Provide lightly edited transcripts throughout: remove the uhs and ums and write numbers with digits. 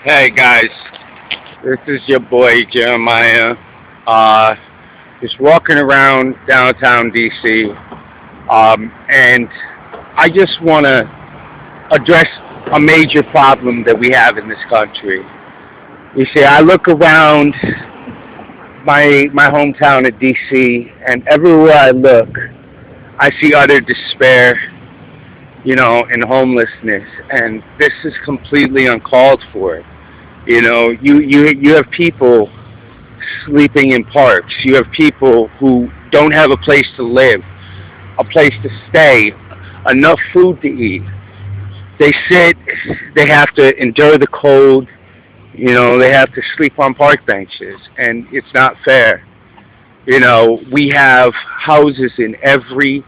Hey guys, this is your boy Jeremiah. Uh, just walking around downtown DC, and I just want to address a major problem that we have in this country. You see, I look around my hometown of DC, and everywhere I look, I see utter despair, and homelessness, and this is completely uncalled for. You have people sleeping in parks. You have people who don't have a place to live, a place to stay, enough food to eat. They sit, they have to endure the cold, they have to sleep on park benches, and it's not fair. We have houses in every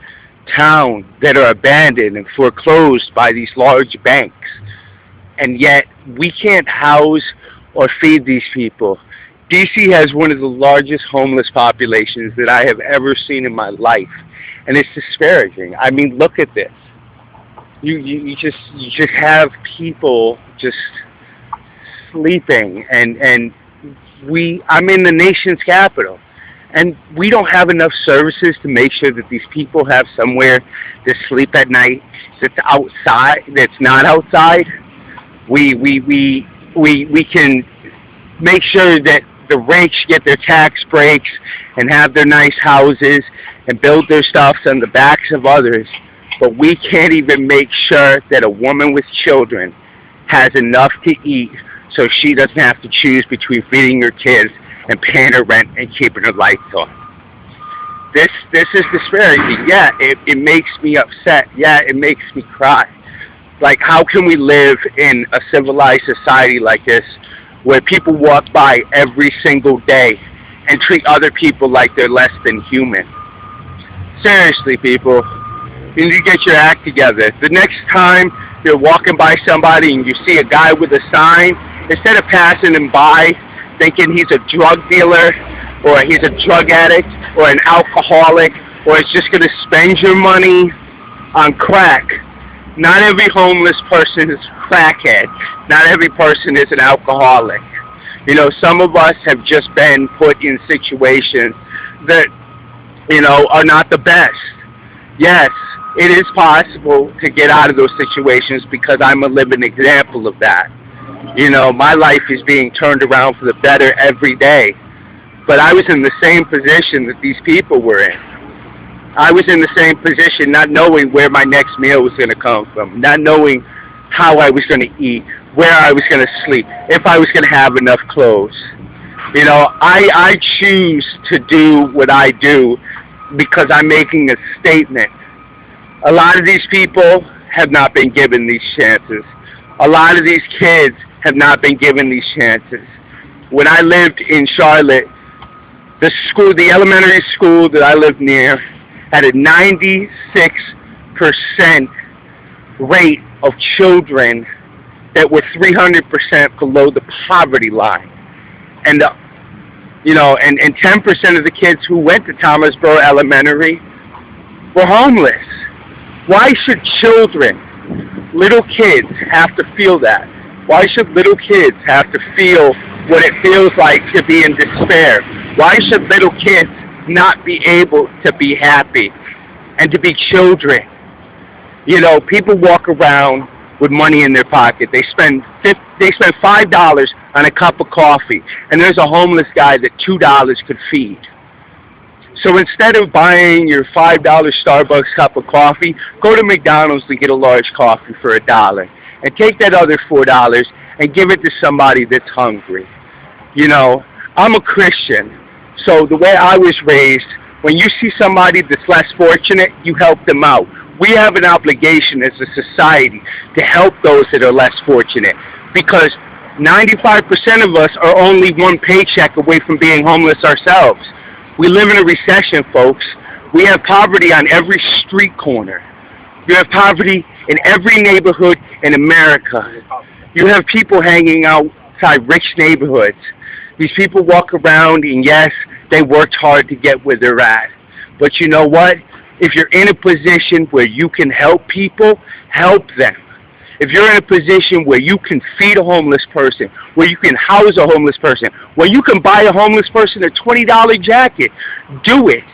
town that are abandoned and foreclosed by these large banks, and yet we can't house or feed these people. DC has one of the largest homeless populations that I have ever seen in my life, and it's disparaging. I mean, look at this. You just have people just sleeping, and I'm in the nation's capital, and we don't have enough services to make sure that these people have somewhere to sleep at night that's not outside. We can make sure that the rich get their tax breaks and have their nice houses and build their stuff on the backs of others, but we can't even make sure that a woman with children has enough to eat so she doesn't have to choose between feeding her kids and paying her rent and keeping her lights on. This is disparaging. Yeah, it makes me upset. Yeah, it makes me cry. Like, how can we live in a civilized society like this where people walk by every single day and treat other people like they're less than human? Seriously, people, you need to get your act together. The next time you're walking by somebody and you see a guy with a sign, instead of passing him by thinking he's a drug dealer or he's a drug addict or an alcoholic or is just going to spend your money on crack. Not every homeless person is a crackhead. Not every person is an alcoholic. Some of us have just been put in situations that, are not the best. Yes, it is possible to get out of those situations because I'm a living example of that. My life is being turned around for the better every day. But I was in the same position that these people were in. I was in the same position, not knowing where my next meal was going to come from, not knowing how I was going to eat, where I was going to sleep, if I was going to have enough clothes. I choose to do what I do because I'm making a statement. A lot of these people have not been given these chances. A lot of these kids have not been given these chances. When I lived in Charlotte, the elementary school that I lived near, had a 96% rate of children that were 300% below the poverty line. And, and 10% of the kids who went to Thomasboro Elementary were homeless. Why should little kids, have to feel that? Why should little kids have to feel what it feels like to be in despair? Why should little kids not be able to be happy and to be children? People walk around with money in their pocket. They spend $5 on a cup of coffee, and there's a homeless guy that $2 could feed. So instead of buying your $5 Starbucks cup of coffee, go to McDonald's and get a large coffee for $1, and take that other $4 and give it to somebody that's hungry. I'm a Christian. So the way I was raised, when you see somebody that's less fortunate, you help them out. We have an obligation as a society to help those that are less fortunate, because 95% of us are only one paycheck away from being homeless ourselves. We live in a recession, folks. We have poverty on every street corner. You have poverty in every neighborhood in America. You have people hanging outside rich neighborhoods. These people walk around, and yes, they worked hard to get where they're at. But you know what? If you're in a position where you can help people, help them. if you're in a position where you can feed a homeless person, where you can house a homeless person, where you can buy a homeless person a $20 jacket, do it.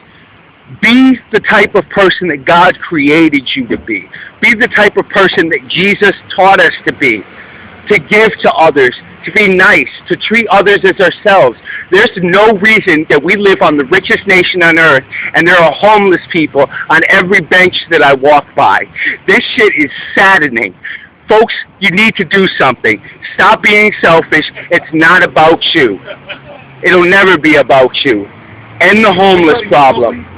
Be the type of person that God created you to be. Be the type of person that Jesus taught us to be. To give to others, to be nice, to treat others as ourselves. There's no reason that we live on the richest nation on earth and there are homeless people on every bench that I walk by. This shit is saddening. Folks, you need to do something. Stop being selfish. It's not about you. It'll never be about you. End the homeless problem.